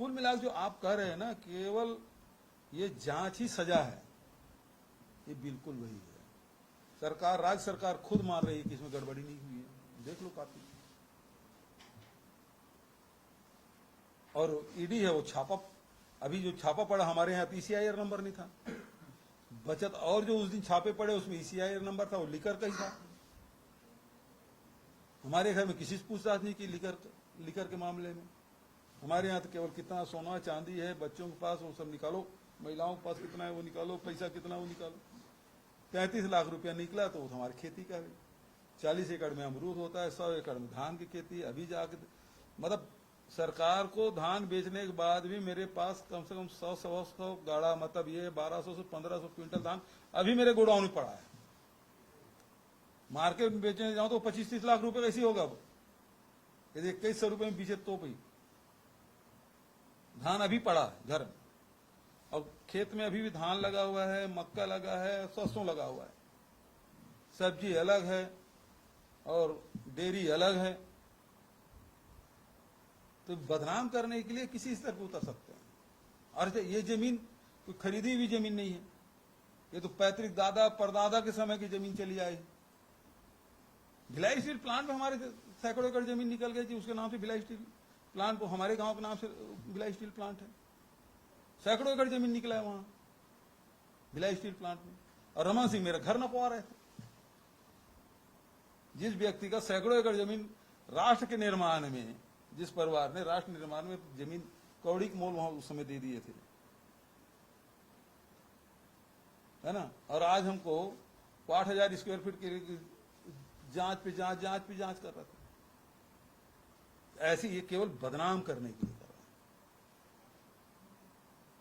कुल मिलाकर जो आप कह रहे हैं ना, केवल ये जांच ही सजा है, ये बिल्कुल वही है। सरकार, राज्य सरकार खुद मान रही है कि इसमें गड़बड़ी नहीं हुई है, देख लो काफी। और ईडी है वो छापा, अभी जो छापा पड़ा हमारे यहाँ पीसीआईआर नंबर नहीं था, बचत और जो उस दिन छापे पड़े उसमें ईसीआईआर नंबर था, वो लिकर का ही था। हमारे घर में किसी से पूछताछ नहीं की लिकर के मामले में। हमारे यहाँ तो केवल कितना सोना चांदी है बच्चों के पास वो सब निकालो, महिलाओं के पास कितना है वो निकालो, पैसा कितना वो निकालो। 33 लाख रुपया निकला तो हमारी खेती का 40 एकड़ में अमरूद होता है, 100 एकड़ में धान की खेती। अभी जाके मतलब सरकार को धान बेचने के बाद भी मेरे पास कम से कम 100 गाड़ा, मतलब ये 1200 से 1500 क्विंटल धान अभी मेरे गोडाउन में पड़ा है। मार्केट में बेचने जाऊं तो 25-30 लाख रुपए कैसी होगा वो, यदि 2100 रुपए में बेचे तो भाई। धान अभी पड़ा है घर में, और खेत में अभी भी धान लगा हुआ है, मक्का लगा है, सरसों लगा हुआ है, सब्जी अलग है और डेयरी अलग है। तो बदनाम करने के लिए किसी स्तर पर उतर सकते हैं। और ये जमीन कोई खरीदी हुई जमीन नहीं है, ये तो पैतृक दादा परदादा के समय की जमीन चली आई। भिलाई स्टील प्लांट में हमारे सैकड़ों एकड़ जमीन निकल गई थी, उसके नाम से भिलाई स्टील प्लांट, को हमारे गांव के नाम से भिलाई स्टील प्लांट है। सैकड़ों एकड़ जमीन निकला है वहां भिलाई स्टील प्लांट में। और रमन सिंह मेरा घर नपवा रहे थे। जिस व्यक्ति का सैकड़ों एकड़ जमीन राष्ट्र के निर्माण में, जिस परिवार ने राष्ट्र निर्माण में जमीन कौड़ी के मोल वहां उस समय दे दिए थे, है ना, और आज हमको 8,000 स्क्वायर फीट की जांच पे जांच कर रहा था। ऐसी ये केवल बदनाम करने के लिए।